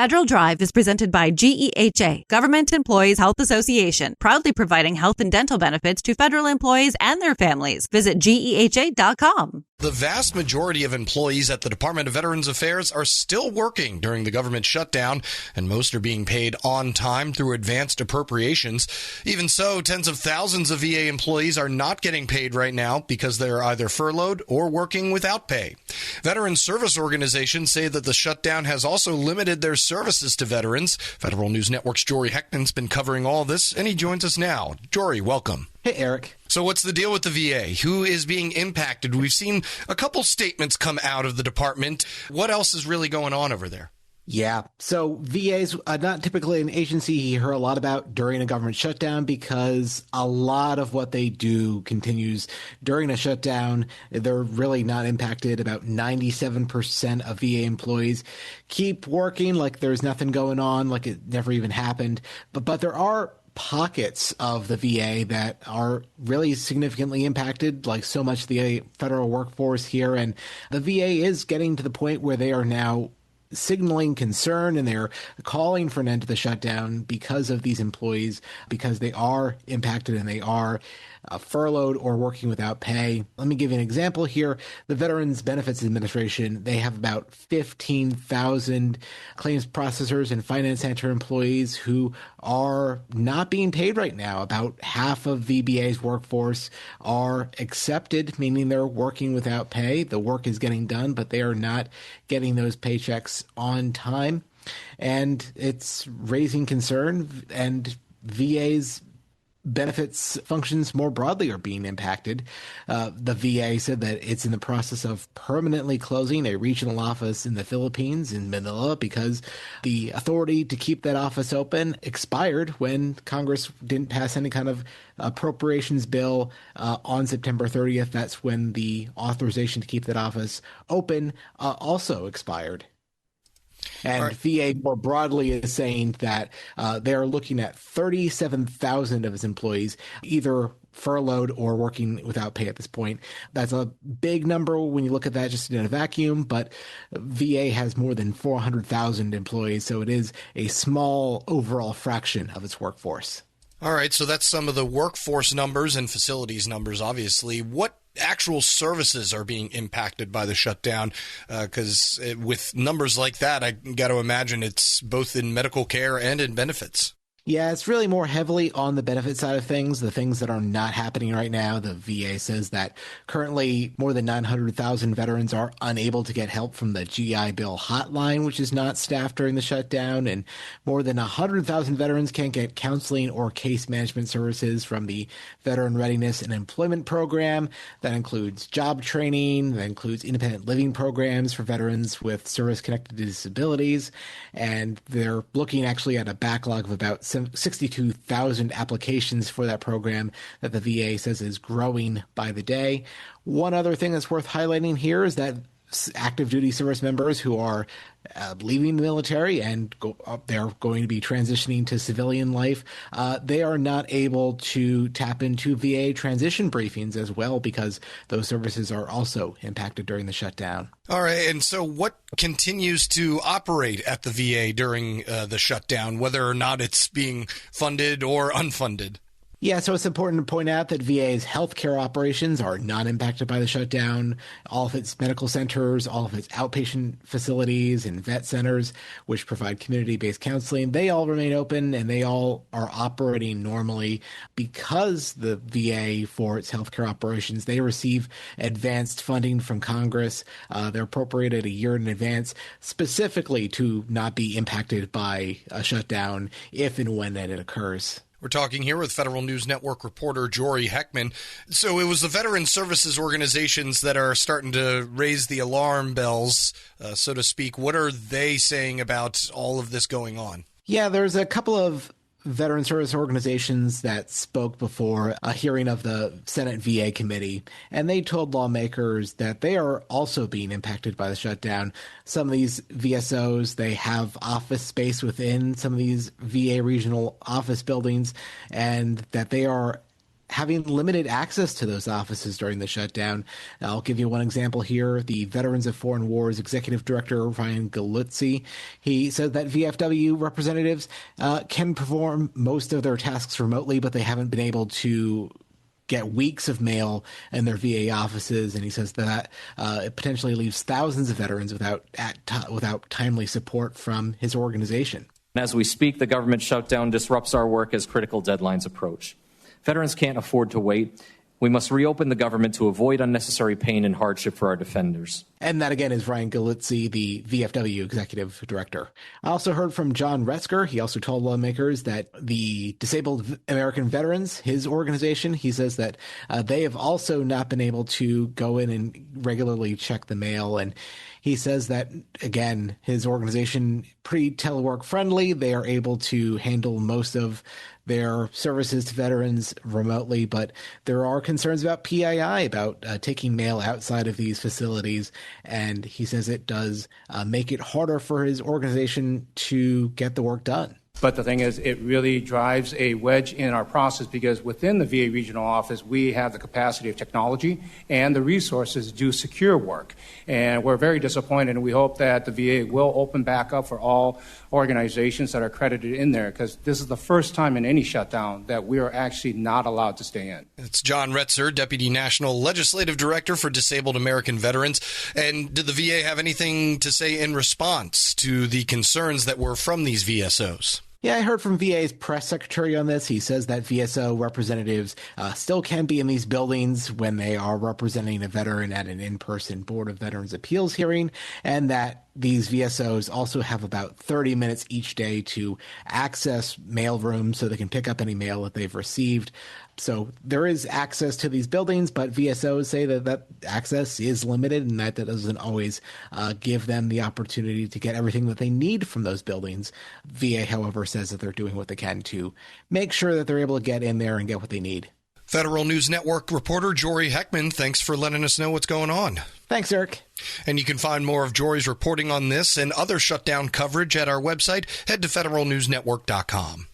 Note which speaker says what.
Speaker 1: Federal Drive is presented by GEHA, Government Employees Health Association, proudly providing health and dental benefits to federal employees and their families. Visit GEHA.com.
Speaker 2: The vast majority of employees at the Department of Veterans Affairs are still working during the government shutdown, and most are being paid on time through advanced appropriations. Even so, tens of thousands of VA employees are not getting paid right now because they're either furloughed or working without pay. Veteran service organizations say that the shutdown has also limited their services to veterans. Federal News Network's Jory Heckman's been covering all this, and he joins us now. Jory, welcome.
Speaker 3: Hey, Eric.
Speaker 2: So what's the deal with the VA? Who is being impacted? We've seen a couple statements come out of the department. What else is really going on over there?
Speaker 3: Yeah, so VA's not typically an agency you hear a lot about during a government shutdown because a lot of what they do continues during a shutdown. They're really not impacted. About 97% of VA employees keep working like there's nothing going on, like it never even happened. But there are pockets of the VA that are really significantly impacted, like so much of the federal workforce here. And the VA is getting to the point where they are now signaling concern and they're calling for an end to the shutdown because of these employees, because they are impacted and they are furloughed or working without pay. Let me give you an example here. The Veterans Benefits Administration, they have about 15,000 claims processors and finance center employees who are not being paid right now. About half of VBA's workforce are accepted, meaning they're working without pay. The work is getting done, but they are not getting those paychecks on time. And it's raising concern, and VA's benefits functions more broadly are being impacted. The VA said that it's in the process of permanently closing a regional office in the Philippines, in Manila, because the authority to keep that office open expired when Congress didn't pass any kind of appropriations bill on September 30th. That's when the authorization to keep that office open also expired. And right. VA more broadly is saying that they're looking at 37,000 of its employees either furloughed or working without pay at this point. That's a big number when you look at that just in a vacuum, but VA has more than 400,000 employees, so it is a small overall fraction of its workforce.
Speaker 2: All right, so that's some of the workforce numbers and facilities numbers, obviously. What actual services are being impacted by the shutdown? Because with numbers like that, I got to imagine it's both in medical care and in benefits.
Speaker 3: Yeah, it's really more heavily on the benefit side of things, the things that are not happening right now. The VA says that currently more than 900,000 veterans are unable to get help from the GI Bill hotline, which is not staffed during the shutdown, and more than 100,000 veterans can't get counseling or case management services from the Veteran Readiness and Employment Program. That includes job training, that includes independent living programs for veterans with service-connected disabilities, and they're looking actually at a backlog of about 62,000 applications for that program that the VA says is growing by the day. One other thing that's worth highlighting here is that active duty service members who are leaving the military and they're going to be transitioning to civilian life, they are not able to tap into VA transition briefings as well because those services are also impacted during the shutdown.
Speaker 2: All right. And so what continues to operate at the VA during the shutdown, whether or not it's being funded or unfunded?
Speaker 3: Yeah, so it's important to point out that VA's healthcare operations are not impacted by the shutdown. All of its medical centers, all of its outpatient facilities and vet centers, which provide community-based counseling, they all remain open and they all are operating normally because the VA, for its healthcare operations, they receive advanced funding from Congress. They're appropriated a year in advance specifically to not be impacted by a shutdown if and when that it occurs.
Speaker 2: We're talking here with Federal News Network reporter Jory Heckman. So it was the veteran services organizations that are starting to raise the alarm bells, so to speak. What are they saying about all of this going on?
Speaker 3: Yeah, there's a couple of veteran service organizations that spoke before a hearing of the Senate VA committee, and they told lawmakers that they are also being impacted by the shutdown. Some of these VSOs, they have office space within some of these VA regional office buildings, and that they are having limited access to those offices during the shutdown. I'll give you one example here. The Veterans of Foreign Wars Executive Director, Ryan Galuzzi, he said that VFW representatives can perform most of their tasks remotely, but they haven't been able to get weeks of mail in their VA offices, and he says that it potentially leaves thousands of veterans without timely support from his organization.
Speaker 4: As we speak, the government shutdown disrupts our work as critical deadlines approach. Veterans can't afford to wait. We must reopen the government to avoid unnecessary pain and hardship for our defenders.
Speaker 3: And that, again, is Ryan Galuzzi, the VFW Executive Director. I also heard from John Retzker. He also told lawmakers that the Disabled American Veterans, his organization, he says that they have also not been able to go in and regularly check the mail. And he says that, again, his organization, pretty telework friendly. They are able to handle most of their services to veterans remotely, but there are concerns about PII, about taking mail outside of these facilities. And he says it does make it harder for his organization to get the work done.
Speaker 5: But the thing is, it really drives a wedge in our process because within the VA regional office, we have the capacity of technology and the resources to do secure work. And we're very disappointed, and we hope that the VA will open back up for all organizations that are accredited in there, because this is the first time in any shutdown that we are actually not allowed to stay in.
Speaker 2: It's John Retzer, Deputy National Legislative Director for Disabled American Veterans. And did the VA have anything to say in response to the concerns that were from these VSOs?
Speaker 3: Yeah, I heard from VA's press secretary on this. He says that VSO representatives still can be in these buildings when they are representing a veteran at an in-person Board of Veterans Appeals hearing, and that these VSOs also have about 30 minutes each day to access mail rooms so they can pick up any mail that they've received. So there is access to these buildings, but VSOs say that access is limited and that doesn't always give them the opportunity to get everything that they need from those buildings. VA, however, says that they're doing what they can to make sure that they're able to get in there and get what they need.
Speaker 2: Federal News Network reporter Jory Heckman, thanks for letting us know what's going on.
Speaker 3: Thanks, Eric.
Speaker 2: And you can find more of Jory's reporting on this and other shutdown coverage at our website. Head to federalnewsnetwork.com.